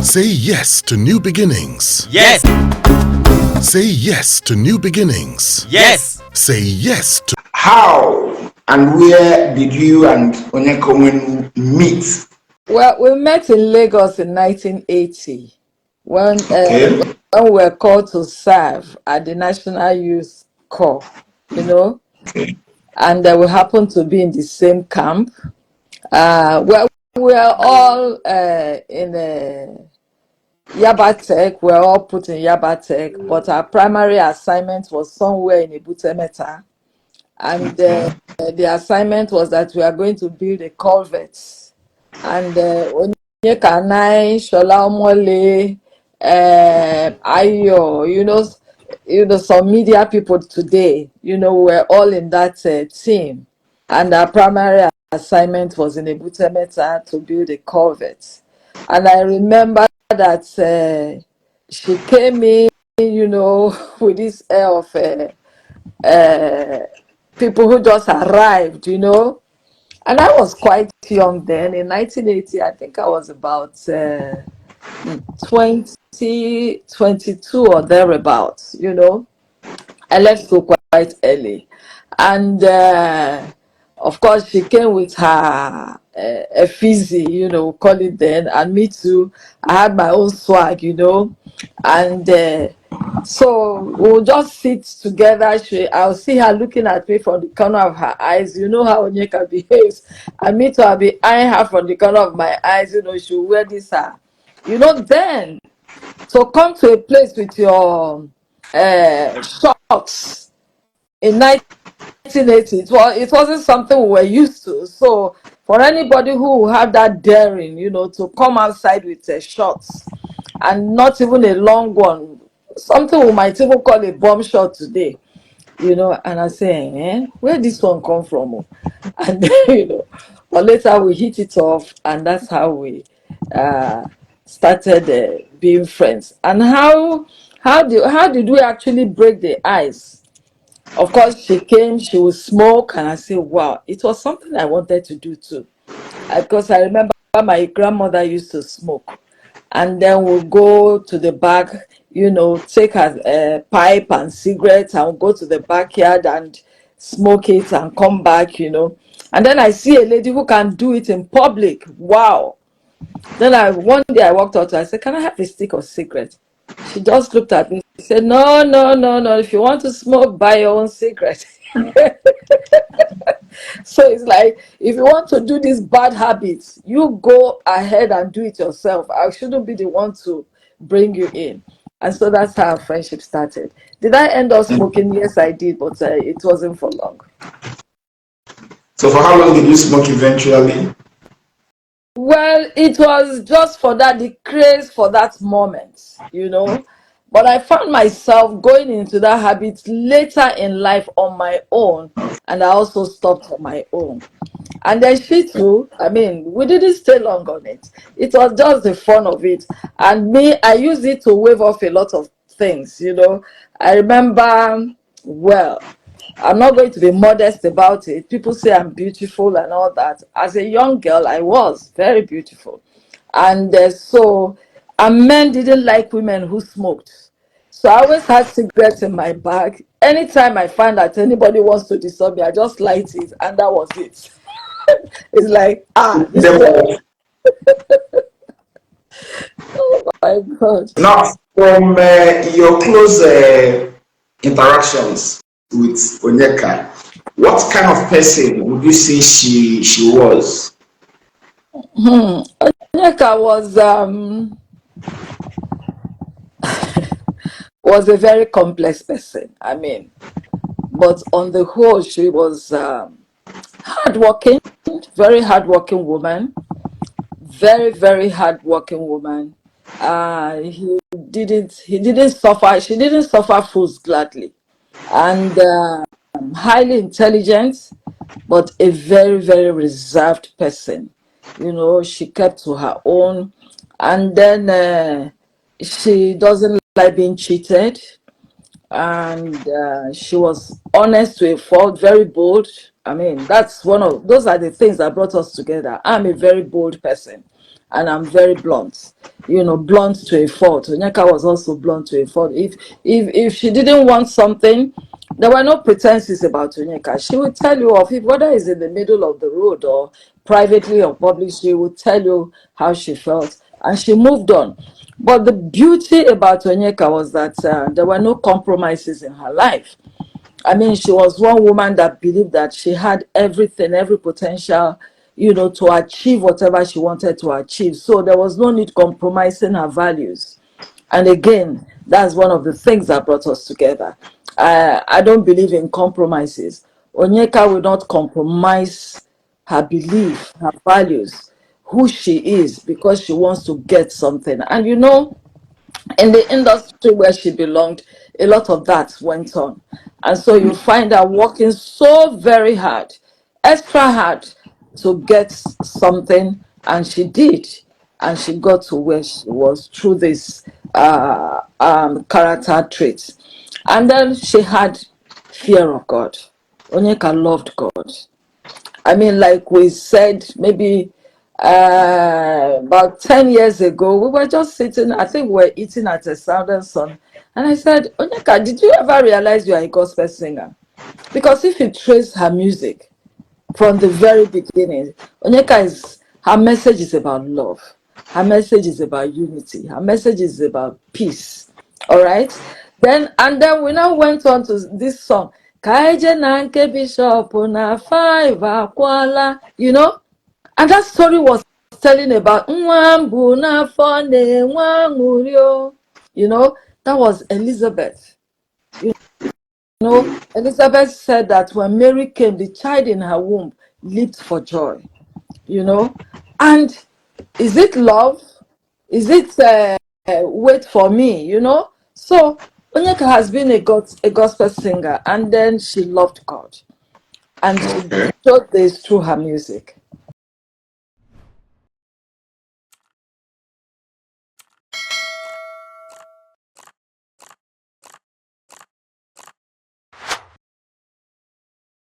Say yes to new beginnings. Yes. Say yes to new beginnings. Yes. Say yes to... How and where did you and Onyeka Onwenu meet? Well, we met in Lagos in 1980 when, Okay. when we were called to serve at the National Youth Corps, Okay. and we happened to be in the same camp. Well, we are all in Yabatech. We're all put in Yabatech, but our primary assignment was somewhere in Ibutemeta. And the assignment was that we are going to build a culvert. And Onyeka and Shola Omole, Ayo, some media people today, we're all in that team. And our primary assignment was in Ibutemeta to build a culvert. And I remember that she came in, with this air of people who just arrived, And I was quite young then. In 1980, I think I was about 22 or thereabouts, I left school quite early. And of course, she came with her fizzy, call it then, and me too. I had my own swag, and so we'll just sit together. I'll see her looking at me from the corner of her eyes. You know how Onyeka behaves. And me too, I'll be eyeing her from the corner of my eyes. She'll wear this then to come to a place with your shorts in 1980, it wasn't something we were used to. So for anybody who had that daring, to come outside with shorts and not even a long one, something we might even call a bomb shot today, and I say, where this one come from? And but later we hit it off, and that's how we started being friends. And how did we actually break the ice? Of course, she came, she would smoke, and I said, wow, it was something I wanted to do too. Because I remember my grandmother used to smoke. And then we'll go to the back, take a pipe and cigarettes, and we'll go to the backyard and smoke it and come back, And then I see a lady who can do it in public. Wow. Then one day I walked out to her, I said, can I have a stick of cigarette? She just looked at me. She said, no, no, no, no. If you want to smoke, buy your own cigarette. So it's like, if you want to do these bad habits, you go ahead and do it yourself. I shouldn't be the one to bring you in. And so that's how our friendship started. Did I end up smoking? Yes, I did, but it wasn't for long. So for how long did you smoke eventually? Well, it was just for the craze for that moment, But I found myself going into that habit later in life on my own, and I also stopped on my own. And then she too, we didn't stay long on it. It was just the fun of it. And me, I used it to wave off a lot of things, I remember, well, I'm not going to be modest about it. People say I'm beautiful and all that. As a young girl, I was very beautiful. And and men didn't like women who smoked. So I always had cigarettes in my bag. Anytime I find that anybody wants to disturb me, I just light it, and that was it. It's like, this is oh my God. Now, from your close interactions with Onyeka, what kind of person would you say she was? Onyeka was a very complex person. But on the whole, she was hardworking, very hardworking woman, very, very hardworking woman. He didn't suffer. She didn't suffer fools gladly, and highly intelligent, but a very, very reserved person. She kept to her own, and then she doesn't like being cheated, and she was honest to a fault, very bold. Those are the things that brought us together. I'm a very bold person, and I'm very blunt. Blunt to a fault. Onyeka was also blunt to a fault. If she didn't want something, there were no pretenses about Onyeka. She would tell you off, if whether it's in the middle of the road or privately or publicly, she would tell you how she felt, and she moved on. But the beauty about Onyeka was that there were no compromises in her life. I mean, she was one woman that believed that she had everything, every potential, to achieve whatever she wanted to achieve. So there was no need compromising her values. And again, that's one of the things that brought us together. I don't believe in compromises. Onyeka will not compromise her belief, her values, who she is, because she wants to get something. And in the industry where she belonged, a lot of that went on. And so you find her working so very hard, extra hard, to get something, and she did. And she got to where she was through this character traits. And then she had fear of God. Onyeka loved God. I mean, like we said, maybe about 10 years ago, we were just sitting, I think we were eating at a Southern Sun. And I said, Onyeka, did you ever realize you are a gospel singer? Because if you trace her music from the very beginning, her message is about love. Her message is about unity. Her message is about peace. All right? And then we now went on to this song. Kaije na nke Bishop na 5 akwala, and that story was telling about Nwambu na fone Nwamurio. That was Elizabeth. Elizabeth said that when Mary came, the child in her womb leaped for joy. And is it love? Is it wait for me? So Onyeka has been a gospel singer, and then she loved God, and she showed this through her music.